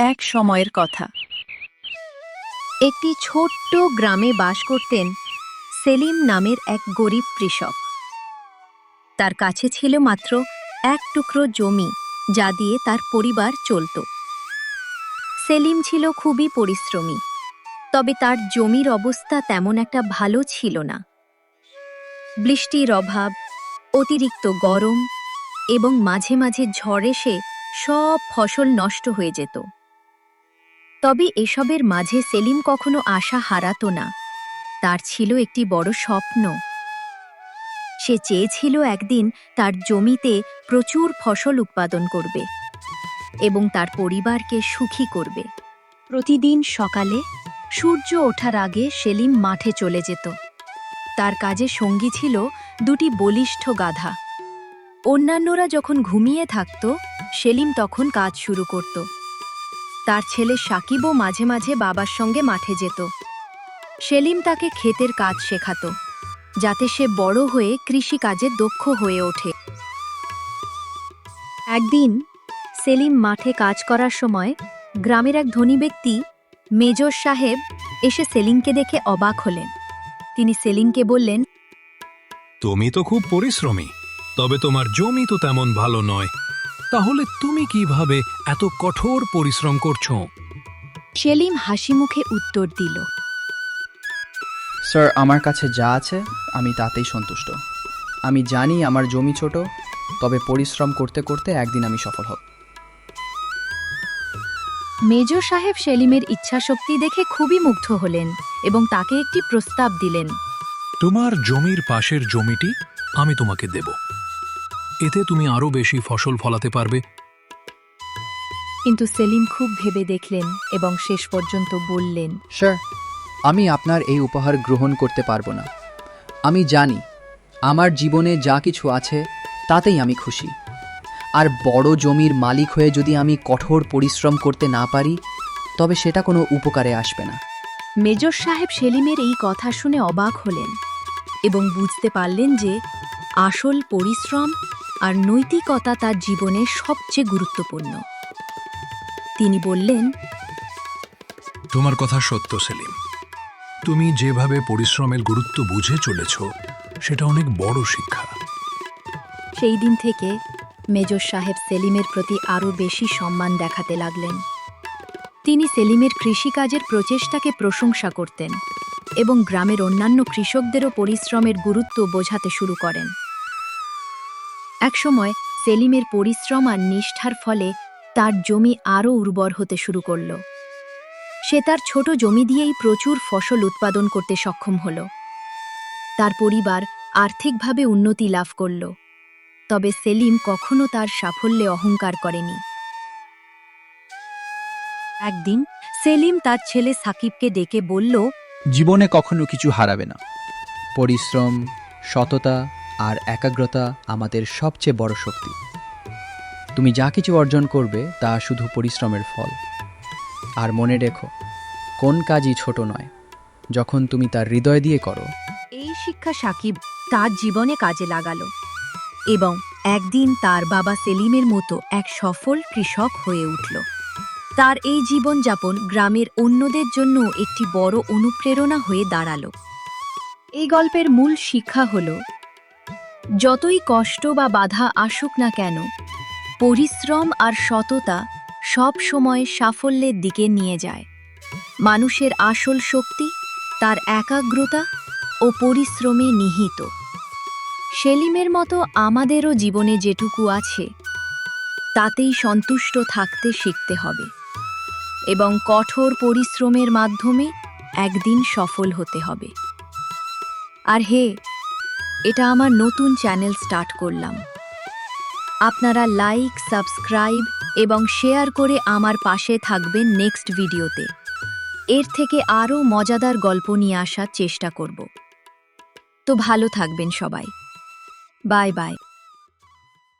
এক সময়ের কথা। একটি ছোট্ট গ্রামে বাস করতেন সেলিম নামের এক গরিব কৃষক। তার কাছে ছিল মাত্র এক টুকরো জমি, যা দিয়ে তার পরিবার চলত। সেলিম ছিল খুবই পরিশ্রমী, তবে তার জমির অবস্থা তেমন একটা ভালো ছিল না। বৃষ্টির অভাব, অতিরিক্ত গরম এবং মাঝে মাঝে ঝড় এসে সব ফসল নষ্ট হয়ে যেত। তবে এসবের মাঝে সেলিম কখনো আশা হারাতো না। তার ছিল একটি বড় স্বপ্ন। সে চেয়েছিল একদিন তার জমিতে প্রচুর ফসল উৎপাদন করবে এবং তার পরিবারকে সুখী করবে। প্রতিদিন সকালে সূর্য ওঠার আগে সেলিম মাঠে চলে যেত। তার কাজে সঙ্গী ছিল দুটি বলিষ্ঠ গাধা। অন্যান্যরা যখন ঘুমিয়ে থাকত, সেলিম তখন কাজ শুরু করত। তার ছেলে সাকিবও মাঝে মাঝে বাবার সঙ্গে মাঠে যেত। সেলিম তাকে ক্ষেতের কাজ শেখাত, যাতে সে বড় হয়ে কৃষিকাজে দক্ষ হয়ে ওঠে। একদিন সেলিম মাঠে কাজ করার সময় গ্রামের এক ধনী ব্যক্তি মেজর সাহেব এসে সেলিমকে দেখে অবাক হলেন। তিনি সেলিমকে বললেন, তুমি তো খুব পরিশ্রমী, তবে তোমার জমি তো তেমন ভালো নয়। তাহলে তুমি কিভাবে এত কঠোর পরিশ্রম করছো? সেলিম হাসি মুখে উত্তর দিল, স্যার, আমার কাছে যা আছে আমি তাতেই সন্তুষ্ট। আমি জানি আমার জমি ছোট, তবে পরিশ্রম করতে করতে একদিন আমি সফল হব। মেজর সাহেব সেলিমের ইচ্ছাশক্তি দেখে খুবই মুগ্ধ হলেন এবং তাকে একটি প্রস্তাব দিলেন। তোমার জমির পাশের জমিটি আমি তোমাকে দেব। এতে তুমি আরো বেশি ফসল ফলাতে পারবে। কিন্তু সেলিম খুব ভেবে দেখলেন এবং শেষ পর্যন্ত বললেন, স্যার, আমি আপনার এই উপহার গ্রহণ করতে পারবো না। আমি জানি আমার জীবনে যা কিছু আছে তাতেই আমি খুশি। আর বড় জমির মালিক হয়ে যদি আমি কঠোর পরিশ্রম করতে না পারি, তবে সেটা কোনো উপকারে আসবে না। মেজর সাহেব সেলিমের এই কথা শুনে অবাক হলেন এবং বুঝতে পারলেন যে আসল পরিশ্রম আর নৈতিকতা তার জীবনে সবচেয়ে গুরুত্বপূর্ণ। তিনি বললেন, তোমার কথা সত্য সেলিম। তুমি যেভাবে পরিশ্রমের গুরুত্ব বুঝে চলেছ, সেটা অনেক বড় শিক্ষা। সেই দিন থেকে মেজর সাহেব সেলিমের প্রতি আরও বেশি সম্মান দেখাতে লাগলেন। তিনি সেলিমের কৃষিকাজের প্রচেষ্টাকে প্রশংসা করতেন এবং গ্রামের অন্যান্য কৃষকদেরও পরিশ্রমের গুরুত্ব বোঝাতে শুরু করেন। একসময় সেলিমের পরিশ্রম আর নিষ্ঠার ফলে তার জমি আরও উর্বর হতে শুরু করল। সে তার ছোট জমি দিয়েই প্রচুর ফসল উৎপাদন করতে সক্ষম হল। তার পরিবার আর্থিকভাবে উন্নতি লাভ করল। তবে সেলিম কখনো তার সাফল্যে অহংকার করেনি। একদিন সেলিম তার ছেলে সাকিবকে ডেকে বলল, জীবনে কখনো কিছু হারাবে না। পরিশ্রম, সততা আর একাগ্রতা আমাদের সবচেয়ে বড় শক্তি। তুমি যা কিছু অর্জন করবে তা শুধু পরিশ্রমের ফল। আর মনে রেখো, কোন কাজই ছোট নয় যখন তুমি তার হৃদয় দিয়ে করো। এই শিক্ষা সাকিব তার জীবনে কাজে লাগালো এবং একদিন তার বাবা সেলিমের মতো এক সফল কৃষক হয়ে উঠল। তার এই জীবনযাপন গ্রামের অন্যদের জন্য একটি বড় অনুপ্রেরণা হয়ে দাঁড়ালো। এই গল্পের মূল শিক্ষা হল, যতই কষ্ট বা বাধা আসুক না কেন, পরিশ্রম আর সততা সব সময় সাফল্যের দিকে নিয়ে যায়। মানুষের আসল শক্তি তার একাগ্রতা ও পরিশ্রমে নিহিত। সেলিমের মতো আমাদেরও জীবনে যেটুকু আছে তাতেই সন্তুষ্ট থাকতে শিখতে হবে এবং কঠোর পরিশ্রমের মাধ্যমে একদিন সফল হতে হবে। আর হে, এটা আমার নতুন চ্যানেল স্টার্ট করলাম। আপনারা লাইক, সাবস্ক্রাইব এবং শেয়ার করে আমার পাশে থাকবেন নেক্সট ভিডিওতে। এর থেকে আরও মজাদার গল্প নিয়ে আসার চেষ্টা করব। তো ভালো থাকবেন সবাই। Bye bye.